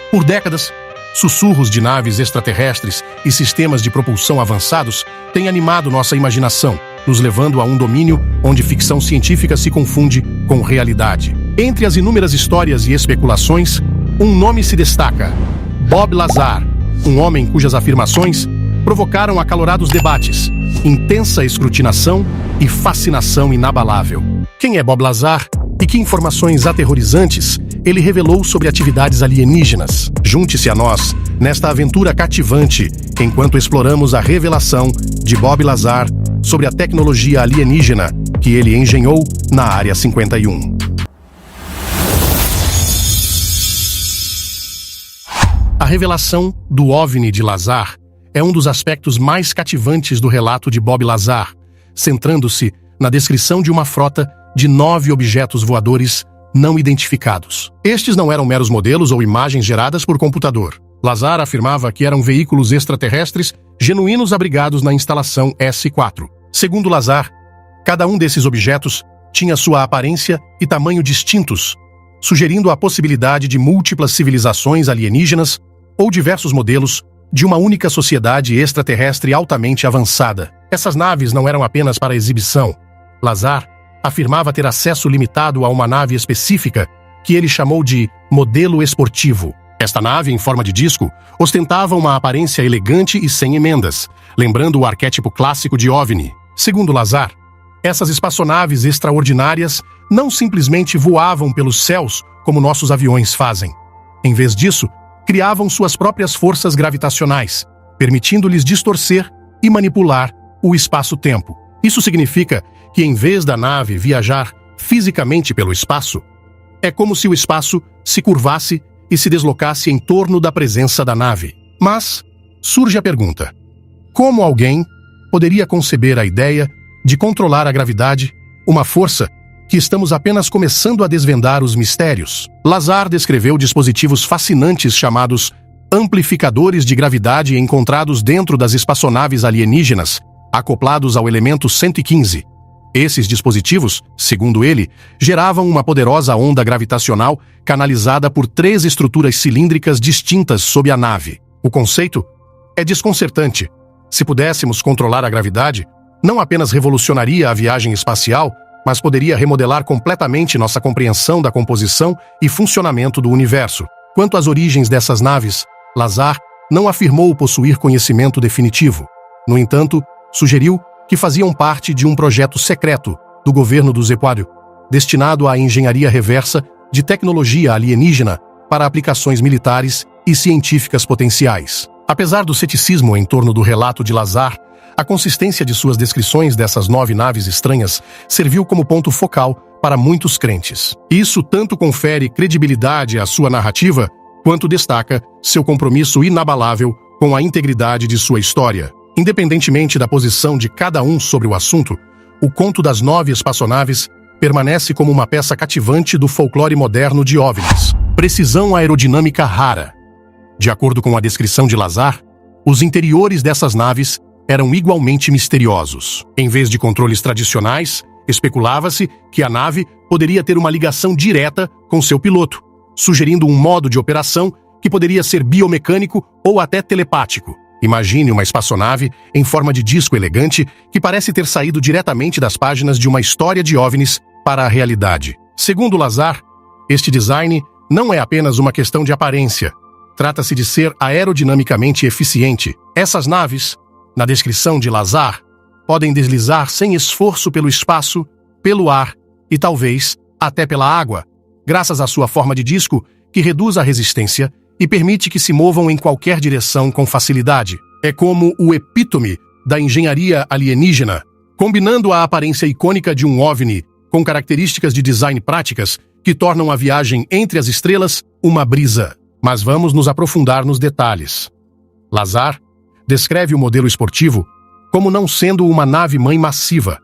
Por décadas, sussurros de naves extraterrestres e sistemas de propulsão avançados têm animado nossa imaginação, nos levando a um domínio onde ficção científica se confunde com realidade. Entre as inúmeras histórias e especulações, um nome se destaca: Bob Lazar, um homem cujas afirmações provocaram acalorados debates, intensa escrutinação e fascinação inabalável. Quem é Bob Lazar e que informações aterrorizantes ele revelou sobre atividades alienígenas? Junte-se a nós nesta aventura cativante enquanto exploramos a revelação de Bob Lazar sobre a tecnologia alienígena que ele engenhou na Área 51. A revelação do OVNI de Lazar é um dos aspectos mais cativantes do relato de Bob Lazar, centrando-se na descrição de uma frota de 9 objetos voadores não identificados. Estes não eram meros modelos ou imagens geradas por computador. Lazar afirmava que eram veículos extraterrestres genuínos abrigados na instalação S4. Segundo Lazar, cada um desses objetos tinha sua aparência e tamanho distintos, sugerindo a possibilidade de múltiplas civilizações alienígenas ou diversos modelos de uma única sociedade extraterrestre altamente avançada. Essas naves não eram apenas para exibição. Lazar afirmava ter acesso limitado a uma nave específica que ele chamou de modelo esportivo. Esta nave, em forma de disco, ostentava uma aparência elegante e sem emendas, lembrando o arquétipo clássico de OVNI. Segundo Lazar, essas espaçonaves extraordinárias não simplesmente voavam pelos céus como nossos aviões fazem. Em vez disso, criavam suas próprias forças gravitacionais, permitindo-lhes distorcer e manipular o espaço-tempo. Isso significa que, em vez da nave viajar fisicamente pelo espaço, é como se o espaço se curvasse e se deslocasse em torno da presença da nave. Mas surge a pergunta: como alguém poderia conceber a ideia de controlar a gravidade, uma força que estamos apenas começando a desvendar os mistérios? Lazar descreveu dispositivos fascinantes chamados amplificadores de gravidade encontrados dentro das espaçonaves alienígenas, acoplados ao elemento 115. Esses dispositivos, segundo ele, geravam uma poderosa onda gravitacional canalizada por 3 estruturas cilíndricas distintas sob a nave. O conceito é desconcertante. Se pudéssemos controlar a gravidade, não apenas revolucionaria a viagem espacial, mas poderia remodelar completamente nossa compreensão da composição e funcionamento do universo. Quanto às origens dessas naves, Lazar não afirmou possuir conhecimento definitivo. No entanto, sugeriu que faziam parte de um projeto secreto do governo do Equador, destinado à engenharia reversa de tecnologia alienígena para aplicações militares e científicas potenciais. Apesar do ceticismo em torno do relato de Lazar, a consistência de suas descrições dessas 9 naves estranhas serviu como ponto focal para muitos crentes. Isso tanto confere credibilidade à sua narrativa, quanto destaca seu compromisso inabalável com a integridade de sua história. Independentemente da posição de cada um sobre o assunto, o conto das 9 espaçonaves permanece como uma peça cativante do folclore moderno de OVNIs. Precisão aerodinâmica rara. De acordo com a descrição de Lazar, os interiores dessas naves eram igualmente misteriosos. Em vez de controles tradicionais, especulava-se que a nave poderia ter uma ligação direta com seu piloto, sugerindo um modo de operação que poderia ser biomecânico ou até telepático. Imagine uma espaçonave em forma de disco elegante que parece ter saído diretamente das páginas de uma história de OVNIs para a realidade. Segundo Lazar, este design não é apenas uma questão de aparência. Trata-se de ser aerodinamicamente eficiente. Essas naves, na descrição de Lazar, podem deslizar sem esforço pelo espaço, pelo ar e talvez até pela água, graças à sua forma de disco que reduz a resistência e permite que se movam em qualquer direção com facilidade. É como o epítome da engenharia alienígena, combinando a aparência icônica de um OVNI com características de design práticas que tornam a viagem entre as estrelas uma brisa. Mas vamos nos aprofundar nos detalhes. Lazar descreve o modelo esportivo como não sendo uma nave-mãe massiva,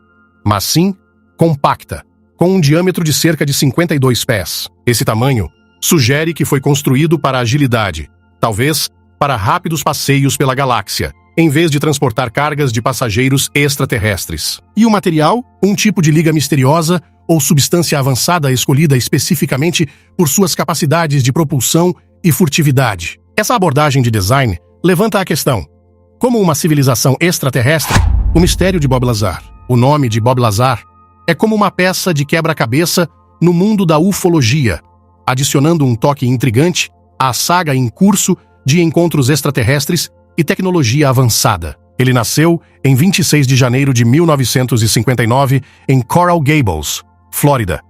mas sim compacta, com um diâmetro de cerca de 52 pés. Esse tamanho sugere que foi construído para agilidade, talvez para rápidos passeios pela galáxia, em vez de transportar cargas de passageiros extraterrestres. E o material? Um tipo de liga misteriosa ou substância avançada escolhida especificamente por suas capacidades de propulsão e furtividade. Essa abordagem de design levanta a questão: como uma civilização extraterrestre, o mistério de Bob Lazar. O nome de Bob Lazar é como uma peça de quebra-cabeça no mundo da ufologia, adicionando um toque intrigante à saga em curso de encontros extraterrestres e tecnologia avançada. Ele nasceu em 26 de janeiro de 1959 em Coral Gables, Flórida,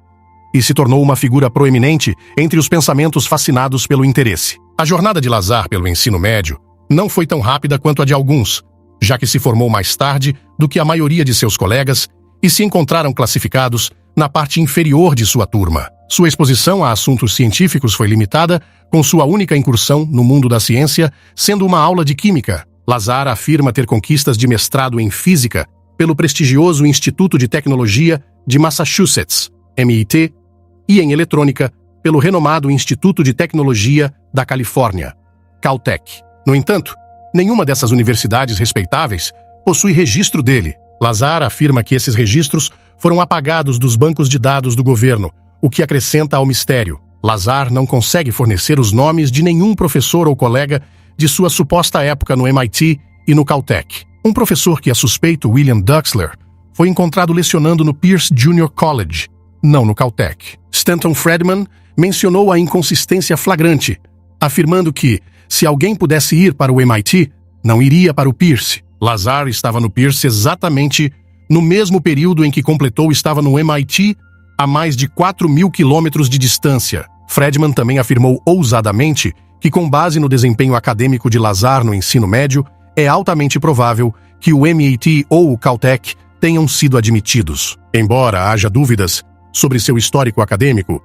e se tornou uma figura proeminente entre os pensamentos fascinados pelo interesse. A jornada de Lazar pelo ensino médio não foi tão rápida quanto a de alguns, já que se formou mais tarde do que a maioria de seus colegas e se encontraram classificados na parte inferior de sua turma. Sua exposição a assuntos científicos foi limitada, com sua única incursão no mundo da ciência sendo uma aula de química. Lazar afirma ter conquistas de mestrado em física pelo prestigioso Instituto de Tecnologia de Massachusetts, MIT, e em eletrônica pelo renomado Instituto de Tecnologia da Califórnia, Caltech. No entanto, nenhuma dessas universidades respeitáveis possui registro dele. Lazar afirma que esses registros foram apagados dos bancos de dados do governo, o que acrescenta ao mistério. Lazar não consegue fornecer os nomes de nenhum professor ou colega de sua suposta época no MIT e no Caltech. Um professor que é suspeito, William Duxler, foi encontrado lecionando no Pierce Junior College, não no Caltech. Stanton Friedman mencionou a inconsistência flagrante, afirmando que, se alguém pudesse ir para o MIT, não iria para o Pierce. Lazar estava no Pierce exatamente no mesmo período em que completou estava no MIT, a mais de 4.000 quilômetros de distância. Friedman também afirmou ousadamente que, com base no desempenho acadêmico de Lazar no ensino médio, é altamente provável que o MIT ou o Caltech tenham sido admitidos. Embora haja dúvidas sobre seu histórico acadêmico,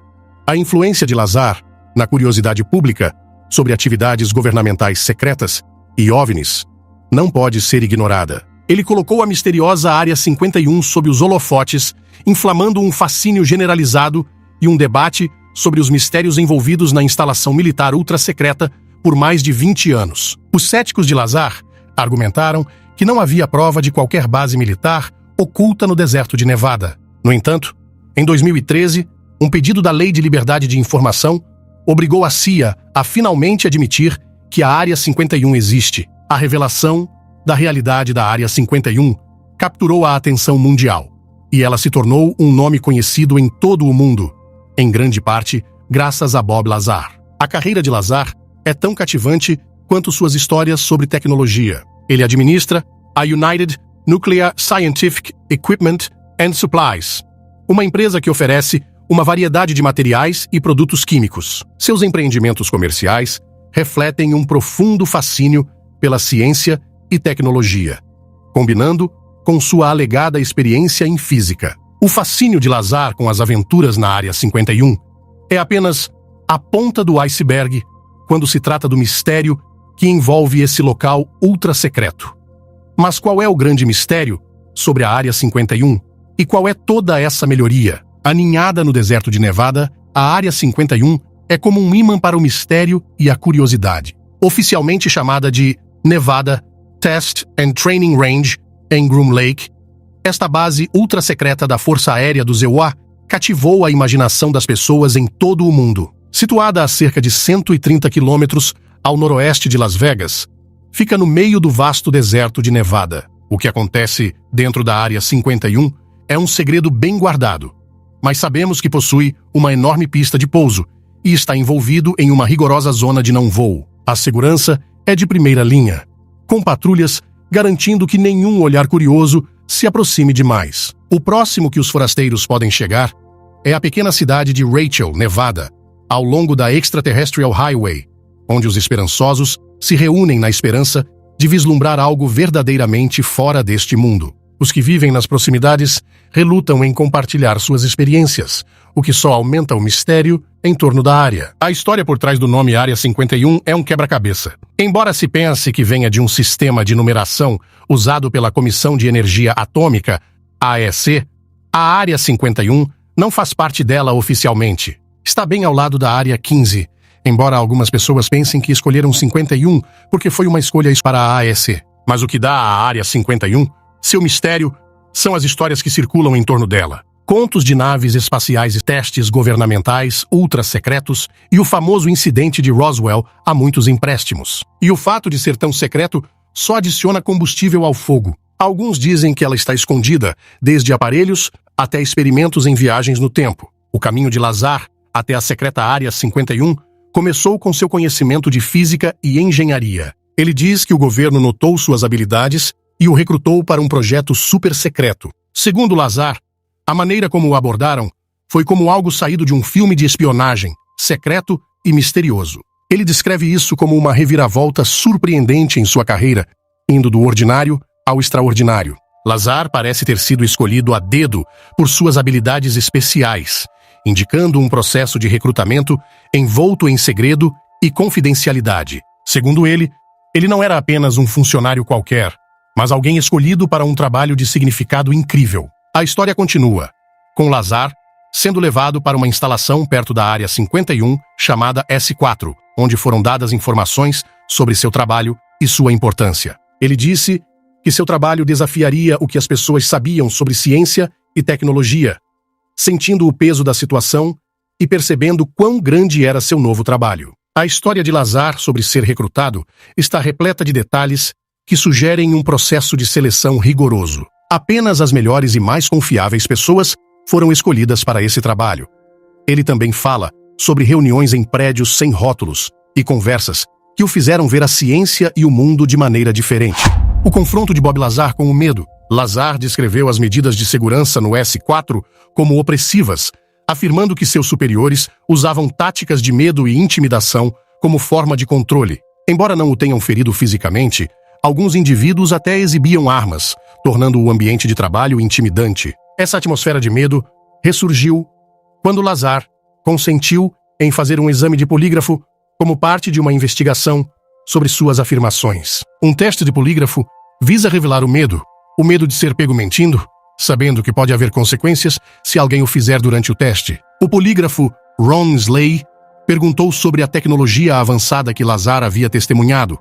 a influência de Lazar na curiosidade pública sobre atividades governamentais secretas e OVNIs não pode ser ignorada. Ele colocou a misteriosa Área 51 sob os holofotes, inflamando um fascínio generalizado e um debate sobre os mistérios envolvidos na instalação militar ultra-secreta por mais de 20 anos. Os céticos de Lazar argumentaram que não havia prova de qualquer base militar oculta no deserto de Nevada. No entanto, em 2013, um pedido da Lei de Liberdade de Informação obrigou a CIA a finalmente admitir que a Área 51 existe. A revelação da realidade da Área 51 capturou a atenção mundial, e ela se tornou um nome conhecido em todo o mundo, em grande parte graças a Bob Lazar. A carreira de Lazar é tão cativante quanto suas histórias sobre tecnologia. Ele administra a United Nuclear Scientific Equipment and Supplies, uma empresa que oferece uma variedade de materiais e produtos químicos. Seus empreendimentos comerciais refletem um profundo fascínio pela ciência e tecnologia, combinando com sua alegada experiência em física. O fascínio de Lazar com as aventuras na Área 51 é apenas a ponta do iceberg quando se trata do mistério que envolve esse local ultra-secreto. Mas qual é o grande mistério sobre a Área 51 e qual é toda essa melhoria? Aninhada no deserto de Nevada, a Área 51 é como um ímã para o mistério e a curiosidade. Oficialmente chamada de Nevada Test and Training Range em Groom Lake, esta base ultra-secreta da Força Aérea dos EUA cativou a imaginação das pessoas em todo o mundo. Situada a cerca de 130 quilômetros ao noroeste de Las Vegas, fica no meio do vasto deserto de Nevada. O que acontece dentro da Área 51 é um segredo bem guardado, mas sabemos que possui uma enorme pista de pouso e está envolvido em uma rigorosa zona de não voo. A segurança é de primeira linha, com patrulhas garantindo que nenhum olhar curioso se aproxime demais. O próximo que os forasteiros podem chegar é a pequena cidade de Rachel, Nevada, ao longo da Extraterrestrial Highway, onde os esperançosos se reúnem na esperança de vislumbrar algo verdadeiramente fora deste mundo. Os que vivem nas proximidades relutam em compartilhar suas experiências, o que só aumenta o mistério em torno da área. A história por trás do nome Área 51 é um quebra-cabeça. Embora se pense que venha de um sistema de numeração usado pela Comissão de Energia Atômica, AEC, a Área 51 não faz parte dela oficialmente. Está bem ao lado da Área 15, embora algumas pessoas pensem que escolheram 51 porque foi uma escolha para a AEC. Mas o que dá à Área 51 seu mistério são as histórias que circulam em torno dela. contos de naves espaciais e testes governamentais ultra-secretos e o famoso incidente de Roswell a muitos empréstimos. E o fato de ser tão secreto só adiciona combustível ao fogo. Alguns dizem que ela está escondida, desde aparelhos até experimentos em viagens no tempo. O caminho de Lazar até a secreta Área 51 começou com seu conhecimento de física e engenharia. Ele diz que o governo notou suas habilidades e o recrutou para um projeto super secreto. Segundo Lazar, a maneira como o abordaram foi como algo saído de um filme de espionagem, secreto e misterioso. Ele descreve isso como uma reviravolta surpreendente em sua carreira, indo do ordinário ao extraordinário. Lazar parece ter sido escolhido a dedo por suas habilidades especiais, indicando um processo de recrutamento envolto em segredo e confidencialidade. Segundo ele não era apenas um funcionário qualquer, mas alguém escolhido para um trabalho de significado incrível. A história continua, com Lazar sendo levado para uma instalação perto da Área 51, chamada S4, onde foram dadas informações sobre seu trabalho e sua importância. Ele disse que seu trabalho desafiaria o que as pessoas sabiam sobre ciência e tecnologia, sentindo o peso da situação e percebendo quão grande era seu novo trabalho. A história de Lazar sobre ser recrutado está repleta de detalhes que sugerem um processo de seleção rigoroso. Apenas as melhores e mais confiáveis pessoas foram escolhidas para esse trabalho. Ele também fala sobre reuniões em prédios sem rótulos e conversas que o fizeram ver a ciência e o mundo de maneira diferente. O confronto de Bob Lazar com o medo. Lazar descreveu as medidas de segurança no S4 como opressivas, afirmando que seus superiores usavam táticas de medo e intimidação como forma de controle. Embora não o tenham ferido fisicamente, alguns indivíduos até exibiam armas, tornando o ambiente de trabalho intimidante. Essa atmosfera de medo ressurgiu quando Lazar consentiu em fazer um exame de polígrafo como parte de uma investigação sobre suas afirmações. Um teste de polígrafo visa revelar o medo de ser pego mentindo, sabendo que pode haver consequências se alguém o fizer durante o teste. O polígrafo Ron Slay perguntou sobre a tecnologia avançada que Lazar havia testemunhado.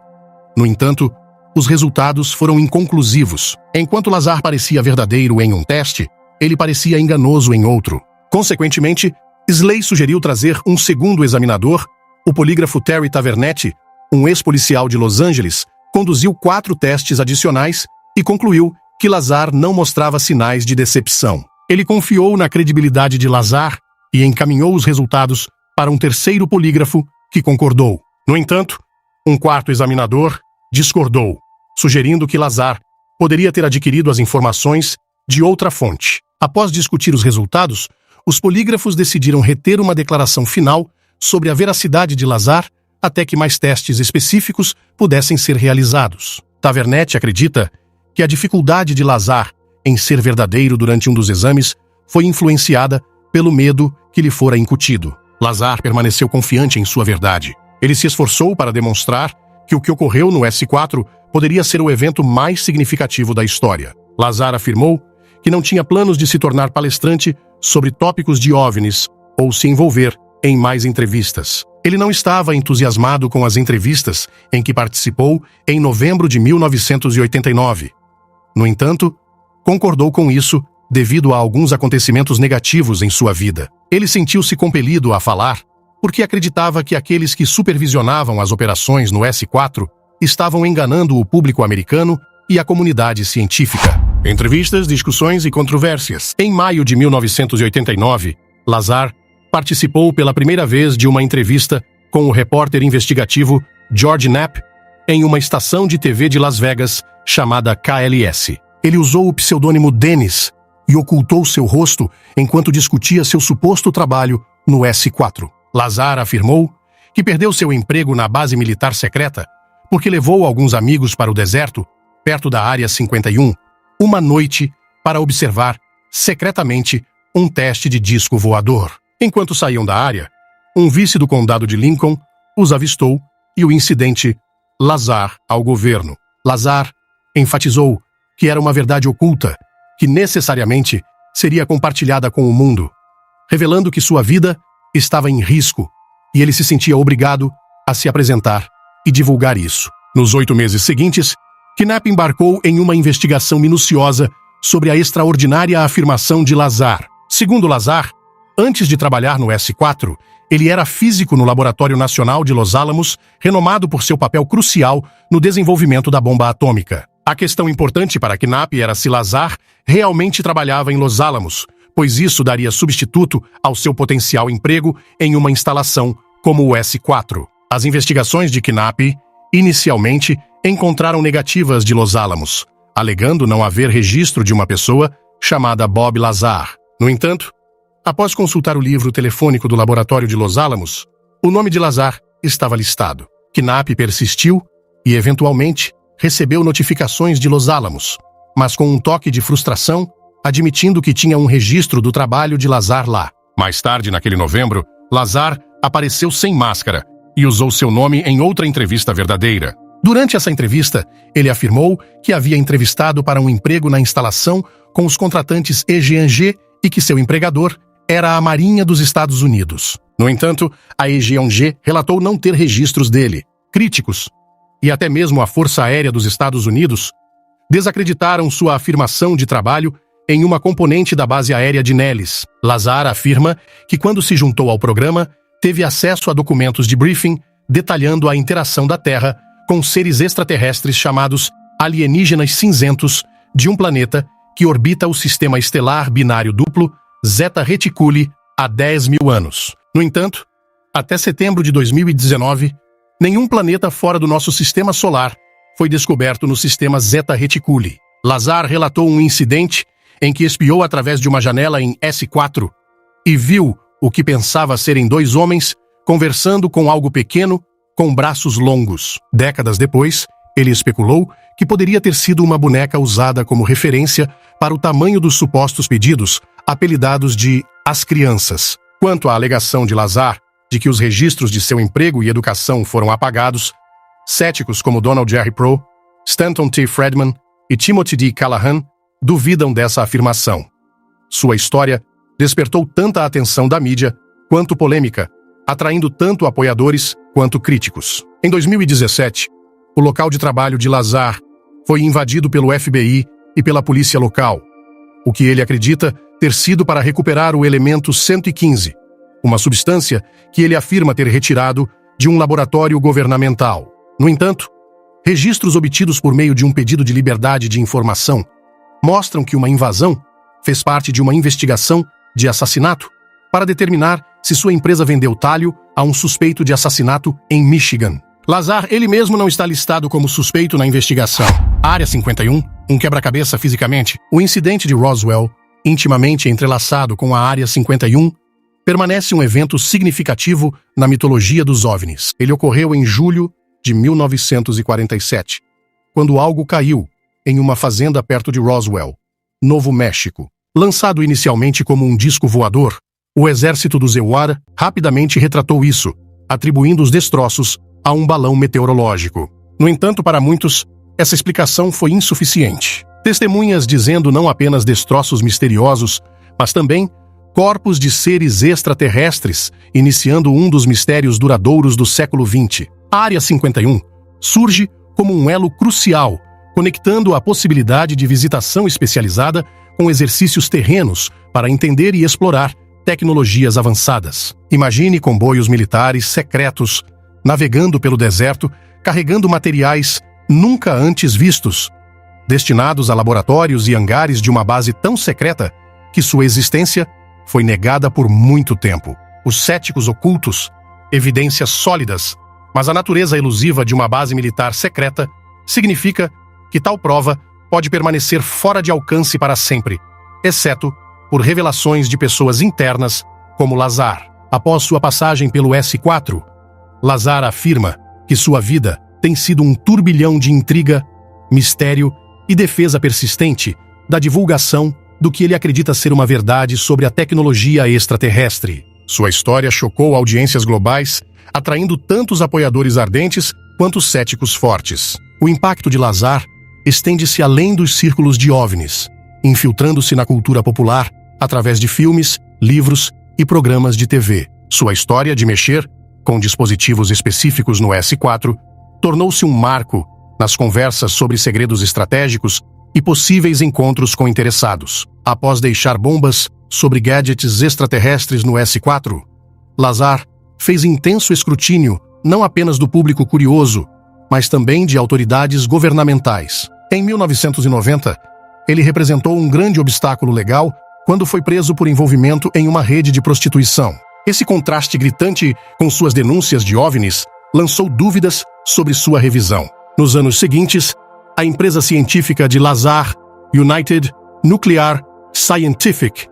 No entanto, os resultados foram inconclusivos. Enquanto Lazar parecia verdadeiro em um teste, ele parecia enganoso em outro. Consequentemente, Slay sugeriu trazer um segundo examinador. O polígrafo Terry Tavernetti, um ex-policial de Los Angeles, conduziu 4 testes adicionais e concluiu que Lazar não mostrava sinais de decepção. Ele confiou na credibilidade de Lazar e encaminhou os resultados para um terceiro polígrafo que concordou. No entanto, um quarto examinador discordou, sugerindo que Lazar poderia ter adquirido as informações de outra fonte. Após discutir os resultados, os polígrafos decidiram reter uma declaração final sobre a veracidade de Lazar até que mais testes específicos pudessem ser realizados. Tavernetti acredita que a dificuldade de Lazar em ser verdadeiro durante um dos exames foi influenciada pelo medo que lhe fora incutido. Lazar permaneceu confiante em sua verdade. Ele se esforçou para demonstrar que o que ocorreu no S4 poderia ser o evento mais significativo da história. Lazar afirmou que não tinha planos de se tornar palestrante sobre tópicos de OVNIs ou se envolver em mais entrevistas. Ele não estava entusiasmado com as entrevistas em que participou em novembro de 1989. No entanto, concordou com isso devido a alguns acontecimentos negativos em sua vida. Ele sentiu-se compelido a falar porque acreditava que aqueles que supervisionavam as operações no S4 estavam enganando o público americano e a comunidade científica. Entrevistas, discussões e controvérsias. Em maio de 1989, Lazar participou pela primeira vez de uma entrevista com o repórter investigativo George Knapp em uma estação de TV de Las Vegas chamada KLS. Ele usou o pseudônimo Dennis e ocultou seu rosto enquanto discutia seu suposto trabalho no S4. Lazar afirmou que perdeu seu emprego na base militar secreta porque levou alguns amigos para o deserto, perto da Área 51, uma noite para observar, secretamente, um teste de disco voador. Enquanto saíam da área, um vice do condado de Lincoln os avistou e o incidente Lazar ao governo. Lazar enfatizou que era uma verdade oculta, que necessariamente seria compartilhada com o mundo, revelando que sua vida estava em risco e ele se sentia obrigado a se apresentar e divulgar isso. Nos 8 meses seguintes, Knapp embarcou em uma investigação minuciosa sobre a extraordinária afirmação de Lazar. Segundo Lazar, antes de trabalhar no S4, ele era físico no Laboratório Nacional de Los Alamos, renomado por seu papel crucial no desenvolvimento da bomba atômica. A questão importante para Knapp era se Lazar realmente trabalhava em Los Alamos, pois isso daria substituto ao seu potencial emprego em uma instalação como o S4. As investigações de Knapp, inicialmente, encontraram negativas de Los Alamos, alegando não haver registro de uma pessoa chamada Bob Lazar. No entanto, após consultar o livro telefônico do laboratório de Los Alamos, o nome de Lazar estava listado. Knapp persistiu e, eventualmente, recebeu notificações de Los Alamos, mas com um toque de frustração, admitindo que tinha um registro do trabalho de Lazar lá. Mais tarde, naquele novembro, Lazar apareceu sem máscara e usou seu nome em outra entrevista verdadeira. Durante essa entrevista, ele afirmou que havia entrevistado para um emprego na instalação com os contratantes EG&G e que seu empregador era a Marinha dos Estados Unidos. No entanto, a EG&G relatou não ter registros dele. Críticos, e até mesmo a Força Aérea dos Estados Unidos, desacreditaram sua afirmação de trabalho em uma componente da base aérea de Nellis. Lazar afirma que quando se juntou ao programa, teve acesso a documentos de briefing detalhando a interação da Terra com seres extraterrestres chamados alienígenas cinzentos de um planeta que orbita o sistema estelar binário duplo Zeta Reticuli há 10 mil anos. No entanto, até setembro de 2019, nenhum planeta fora do nosso sistema solar foi descoberto no sistema Zeta Reticuli. Lazar relatou um incidente em que espiou através de uma janela em S4 e viu o que pensava serem dois homens conversando com algo pequeno com braços longos. Décadas depois, ele especulou que poderia ter sido uma boneca usada como referência para o tamanho dos supostos pedidos, apelidados de As Crianças. Quanto à alegação de Lazar de que os registros de seu emprego e educação foram apagados, céticos como Donald J. Pro, Stanton T. Friedman e Timothy D. Callahan duvidam dessa afirmação. Sua história despertou tanta atenção da mídia quanto polêmica, atraindo tanto apoiadores quanto críticos. Em 2017, o local de trabalho de Lazar foi invadido pelo FBI e pela polícia local, o que ele acredita ter sido para recuperar o elemento 115, uma substância que ele afirma ter retirado de um laboratório governamental. No entanto, registros obtidos por meio de um pedido de liberdade de informação mostram que uma invasão fez parte de uma investigação de assassinato para determinar se sua empresa vendeu talho a um suspeito de assassinato em Michigan. Lazar, ele mesmo não está listado como suspeito na investigação. Área 51, um quebra-cabeça fisicamente. O incidente de Roswell, intimamente entrelaçado com a Área 51, permanece um evento significativo na mitologia dos OVNIs. Ele ocorreu em julho de 1947, quando algo caiu em uma fazenda perto de Roswell, Novo México. Lançado inicialmente como um disco voador, o exército dos EWAR rapidamente retratou isso, atribuindo os destroços a um balão meteorológico. No entanto, para muitos, essa explicação foi insuficiente. Testemunhas dizendo não apenas destroços misteriosos, mas também corpos de seres extraterrestres, iniciando um dos mistérios duradouros do século XX. A Área 51 surge como um elo crucial, conectando a possibilidade de visitação especializada com exercícios terrenos para entender e explorar tecnologias avançadas. Imagine comboios militares secretos navegando pelo deserto, carregando materiais nunca antes vistos, destinados a laboratórios e hangares de uma base tão secreta que sua existência foi negada por muito tempo. Os céticos ocultos, evidências sólidas, mas a natureza elusiva de uma base militar secreta significa que tal prova pode permanecer fora de alcance para sempre, exceto por revelações de pessoas internas como Lazar. Após sua passagem pelo S4, Lazar afirma que sua vida tem sido um turbilhão de intriga, mistério e defesa persistente da divulgação do que ele acredita ser uma verdade sobre a tecnologia extraterrestre. Sua história chocou audiências globais, atraindo tanto os apoiadores ardentes quanto os céticos fortes. O impacto de Lazar estende-se além dos círculos de OVNIs, infiltrando-se na cultura popular através de filmes, livros e programas de TV. Sua história de mexer com dispositivos específicos no S4 tornou-se um marco nas conversas sobre segredos estratégicos e possíveis encontros com interessados. Após deixar bombas sobre gadgets extraterrestres no S4, Lazar fez intenso escrutínio não apenas do público curioso, mas também de autoridades governamentais. Em 1990, ele representou um grande obstáculo legal quando foi preso por envolvimento em uma rede de prostituição. Esse contraste gritante com suas denúncias de OVNIs lançou dúvidas sobre sua revisão. Nos anos seguintes, a empresa científica de Lazar, United Nuclear Scientific,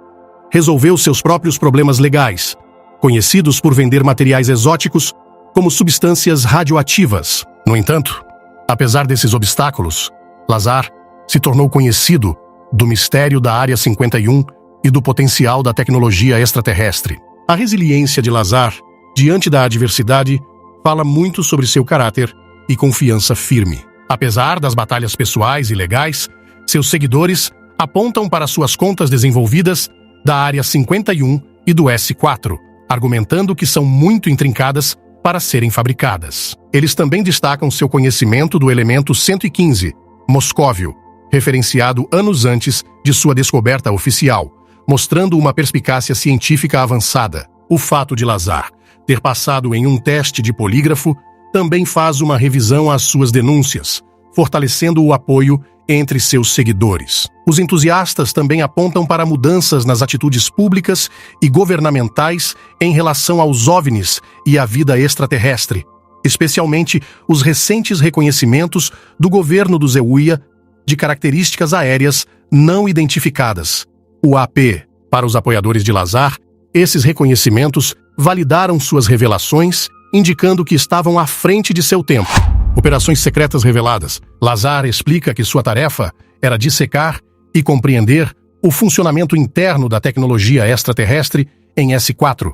resolveu seus próprios problemas legais, conhecidos por vender materiais exóticos como substâncias radioativas. No entanto, apesar desses obstáculos, Lazar se tornou conhecido do mistério da Área 51 e do potencial da tecnologia extraterrestre. A resiliência de Lazar, diante da adversidade, fala muito sobre seu caráter e confiança firme. Apesar das batalhas pessoais e legais, seus seguidores apontam para suas contas desenvolvidas da Área 51 e do S4, argumentando que são muito intrincadas para serem fabricadas. Eles também destacam seu conhecimento do elemento 115, moscóvio, referenciado anos antes de sua descoberta oficial, mostrando uma perspicácia científica avançada. O fato de Lazar ter passado em um teste de polígrafo também faz uma revisão às suas denúncias, fortalecendo o apoio entre seus seguidores. Os entusiastas também apontam para mudanças nas atitudes públicas e governamentais em relação aos OVNIs e à vida extraterrestre, especialmente os recentes reconhecimentos do governo do Zewuia de características aéreas não identificadas, o AP. Para os apoiadores de Lazar, esses reconhecimentos validaram suas revelações, indicando que estavam à frente de seu tempo. Operações secretas reveladas. Lazar explica que sua tarefa era dissecar e compreender o funcionamento interno da tecnologia extraterrestre em S4,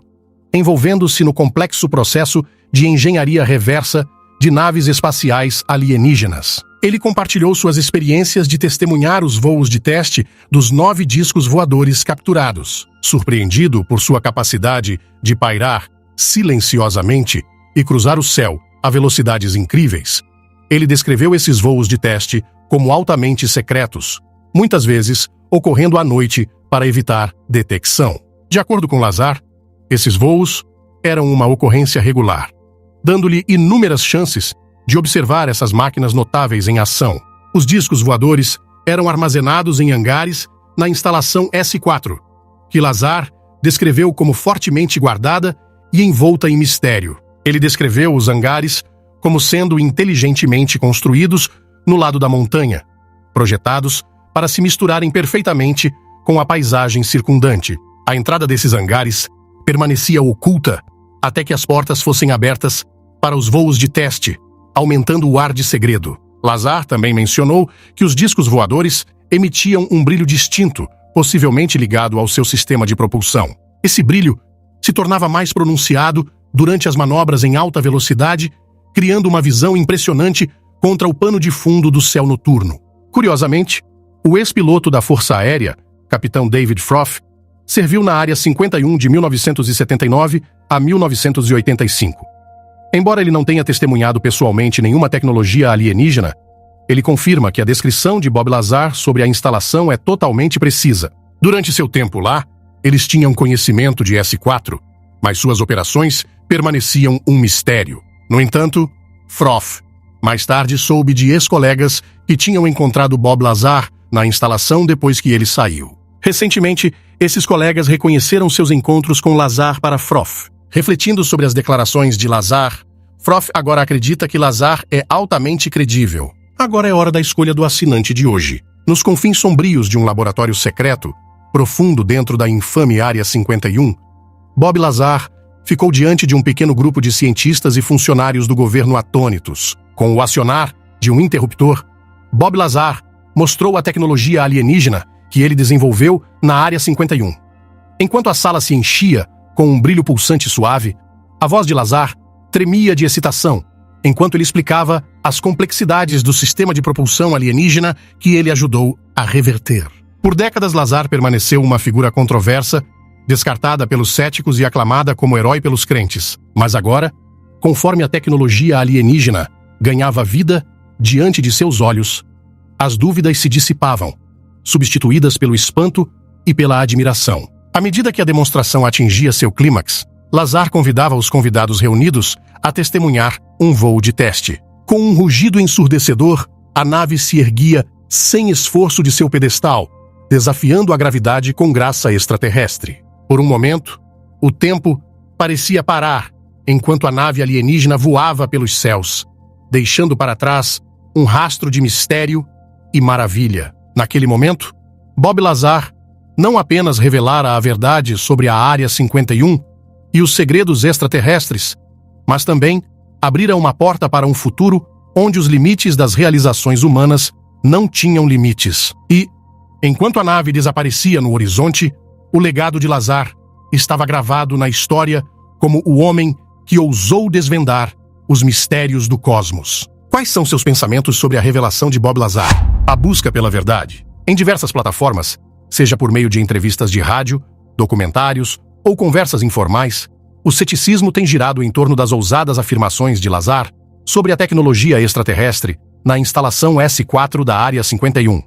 envolvendo-se no complexo processo de engenharia reversa de naves espaciais alienígenas. Ele compartilhou suas experiências de testemunhar os voos de teste dos 9 discos voadores capturados. Surpreendido por sua capacidade de pairar silenciosamente e cruzar o céu a velocidades incríveis, ele descreveu esses voos de teste como altamente secretos, muitas vezes ocorrendo à noite para evitar detecção. De acordo com Lazar, esses voos eram uma ocorrência regular, dando-lhe inúmeras chances de observar essas máquinas notáveis em ação. Os discos voadores eram armazenados em hangares na instalação S4, que Lazar descreveu como fortemente guardada e envolta em mistério. Ele descreveu os hangares como sendo inteligentemente construídos no lado da montanha, projetados para se misturarem perfeitamente com a paisagem circundante. A entrada desses hangares permanecia oculta até que as portas fossem abertas para os voos de teste, aumentando o ar de segredo. Lazar também mencionou que os discos voadores emitiam um brilho distinto, possivelmente ligado ao seu sistema de propulsão. Esse brilho se tornava mais pronunciado durante as manobras em alta velocidade, criando uma visão impressionante contra o pano de fundo do céu noturno. Curiosamente, o ex-piloto da Força Aérea, capitão David Froth, serviu na Área 51 de 1979 a 1985. Embora ele não tenha testemunhado pessoalmente nenhuma tecnologia alienígena, ele confirma que a descrição de Bob Lazar sobre a instalação é totalmente precisa. Durante seu tempo lá, eles tinham conhecimento de S4, mas suas operações permaneciam um mistério. No entanto, Froth mais tarde soube de ex-colegas que tinham encontrado Bob Lazar na instalação depois que ele saiu. Recentemente, esses colegas reconheceram seus encontros com Lazar para Froth. Refletindo sobre as declarações de Lazar, Froth agora acredita que Lazar é altamente credível. Agora é hora da escolha do assinante de hoje. Nos confins sombrios de um laboratório secreto, profundo dentro da infame Área 51, Bob Lazar ficou diante de um pequeno grupo de cientistas e funcionários do governo atônitos. Com o acionar de um interruptor, Bob Lazar mostrou a tecnologia alienígena que ele desenvolveu na Área 51. Enquanto a sala se enchia com um brilho pulsante suave, a voz de Lazar tremia de excitação, enquanto ele explicava as complexidades do sistema de propulsão alienígena que ele ajudou a reverter. Por décadas, Lazar permaneceu uma figura controversa, descartada pelos céticos e aclamada como herói pelos crentes. Mas agora, conforme a tecnologia alienígena ganhava vida diante de seus olhos, as dúvidas se dissipavam, substituídas pelo espanto e pela admiração. À medida que a demonstração atingia seu clímax, Lazar convidava os convidados reunidos a testemunhar um voo de teste. Com um rugido ensurdecedor, a nave se erguia sem esforço de seu pedestal, desafiando a gravidade com graça extraterrestre. Por um momento, o tempo parecia parar, enquanto a nave alienígena voava pelos céus, deixando para trás um rastro de mistério e maravilha. Naquele momento, Bob Lazar não apenas revelara a verdade sobre a Área 51 e os segredos extraterrestres, mas também abrira uma porta para um futuro onde os limites das realizações humanas não tinham limites. E, enquanto a nave desaparecia no horizonte, o legado de Lazar estava gravado na história como o homem que ousou desvendar os mistérios do cosmos. Quais são seus pensamentos sobre a revelação de Bob Lazar? A busca pela verdade. Em diversas plataformas, seja por meio de entrevistas de rádio, documentários ou conversas informais, o ceticismo tem girado em torno das ousadas afirmações de Lazar sobre a tecnologia extraterrestre na instalação S4 da Área 51.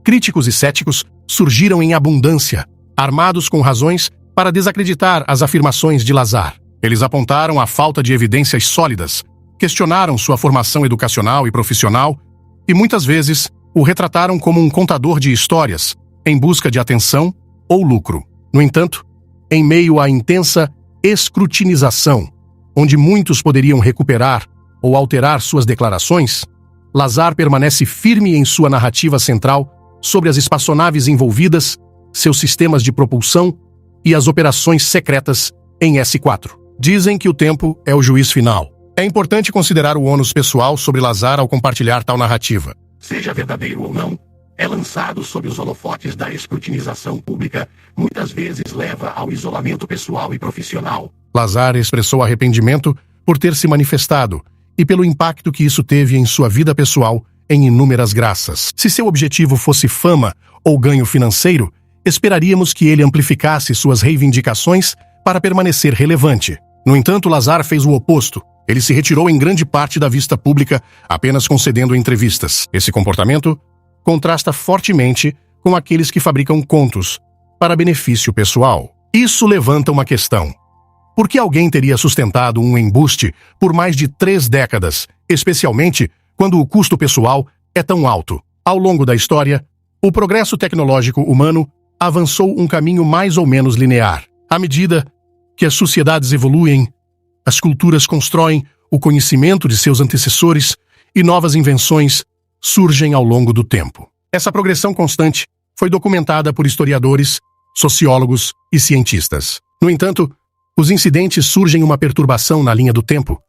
Críticos e céticos surgiram em abundância, armados com razões para desacreditar as afirmações de Lazar. Eles apontaram a falta de evidências sólidas, questionaram sua formação educacional e profissional e muitas vezes o retrataram como um contador de histórias em busca de atenção ou lucro. No entanto, em meio à intensa escrutinização, onde muitos poderiam recuperar ou alterar suas declarações, Lazar permanece firme em sua narrativa central sobre as espaçonaves envolvidas, seus sistemas de propulsão e as operações secretas em S4. Dizem que o tempo é o juiz final. É importante considerar o ônus pessoal sobre Lazar ao compartilhar tal narrativa. Seja verdadeiro ou não, é lançado sob os holofotes da escrutinização pública, muitas vezes leva ao isolamento pessoal e profissional. Lazar expressou arrependimento por ter se manifestado e pelo impacto que isso teve em sua vida pessoal em inúmeras graças. Se seu objetivo fosse fama ou ganho financeiro, esperaríamos que ele amplificasse suas reivindicações para permanecer relevante. No entanto, Lazar fez o oposto. Ele se retirou em grande parte da vista pública, apenas concedendo entrevistas. Esse comportamento contrasta fortemente com aqueles que fabricam contos para benefício pessoal. Isso levanta uma questão. Por que alguém teria sustentado um embuste por mais de 3 décadas, especialmente quando o custo pessoal é tão alto? Ao longo da história, o progresso tecnológico humano avançou um caminho mais ou menos linear. À medida que as sociedades evoluem, as culturas constroem o conhecimento de seus antecessores e novas invenções surgem ao longo do tempo. Essa progressão constante foi documentada por historiadores, sociólogos e cientistas. No entanto, os incidentes surgem uma perturbação na linha do tempo,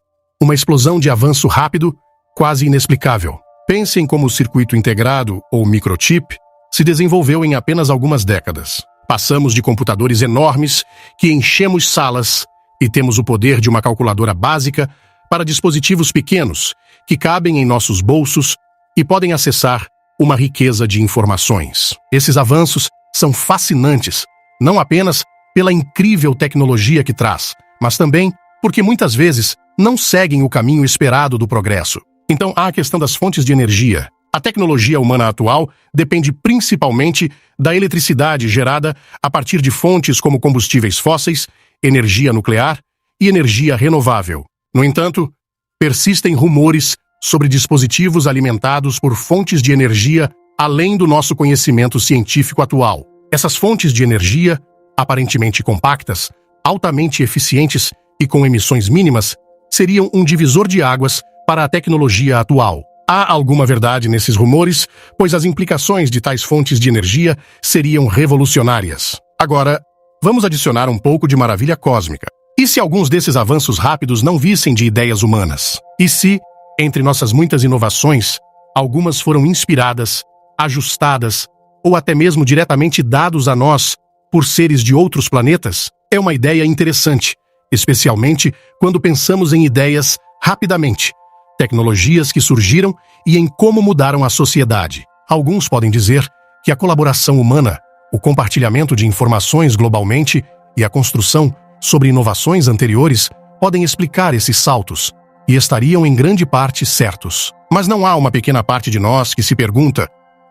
uma explosão de avanço rápido, quase inexplicável. Pense em como o circuito integrado, ou microchip, se desenvolveu em apenas algumas décadas. Passamos de computadores enormes que enchemos salas e temos o poder de uma calculadora básica para dispositivos pequenos que cabem em nossos bolsos e podem acessar uma riqueza de informações. Esses avanços são fascinantes, não apenas pela incrível tecnologia que traz, mas também porque muitas vezes não seguem o caminho esperado do progresso. Então há a questão das fontes de energia. A tecnologia humana atual depende principalmente da eletricidade gerada a partir de fontes como combustíveis fósseis, energia nuclear e energia renovável. No entanto, persistem rumores sobre dispositivos alimentados por fontes de energia além do nosso conhecimento científico atual. Essas fontes de energia, aparentemente compactas, altamente eficientes e com emissões mínimas, seriam um divisor de águas para a tecnologia atual. Há alguma verdade nesses rumores, pois as implicações de tais fontes de energia seriam revolucionárias. Agora, vamos adicionar um pouco de maravilha cósmica. E se alguns desses avanços rápidos não vissem de ideias humanas? E se, entre nossas muitas inovações, algumas foram inspiradas, ajustadas ou até mesmo diretamente dados a nós por seres de outros planetas? É uma ideia interessante, especialmente quando pensamos em ideias rapidamente, tecnologias que surgiram e em como mudaram a sociedade. Alguns podem dizer que a colaboração humana, o compartilhamento de informações globalmente e a construção sobre inovações anteriores podem explicar esses saltos, e estariam em grande parte certos. Mas não há uma pequena parte de nós que se pergunta,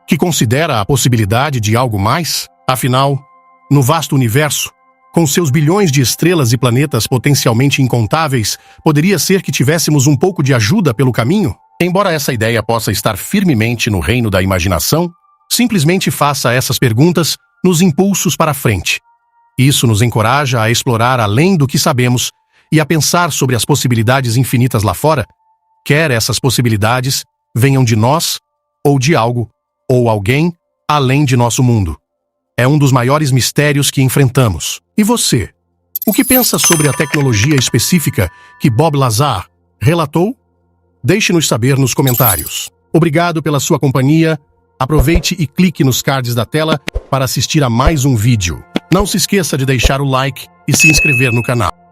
que considera a possibilidade de algo mais? Afinal, No vasto universo, com seus bilhões de estrelas e planetas potencialmente incontáveis, poderia ser que tivéssemos um pouco de ajuda pelo caminho? Embora essa ideia possa estar firmemente no reino da imaginação, simplesmente faça essas perguntas nos impulsos para a frente. Isso nos encoraja a explorar além do que sabemos e a pensar sobre as possibilidades infinitas lá fora, quer essas possibilidades venham de nós, ou de algo, ou alguém, além de nosso mundo. É um dos maiores mistérios que enfrentamos. E você? O que pensa sobre a tecnologia específica que Bob Lazar relatou? Deixe-nos saber nos comentários. Obrigado pela sua companhia. Aproveite e clique nos cards da tela para assistir a mais um vídeo. Não se esqueça de deixar o like e se inscrever no canal.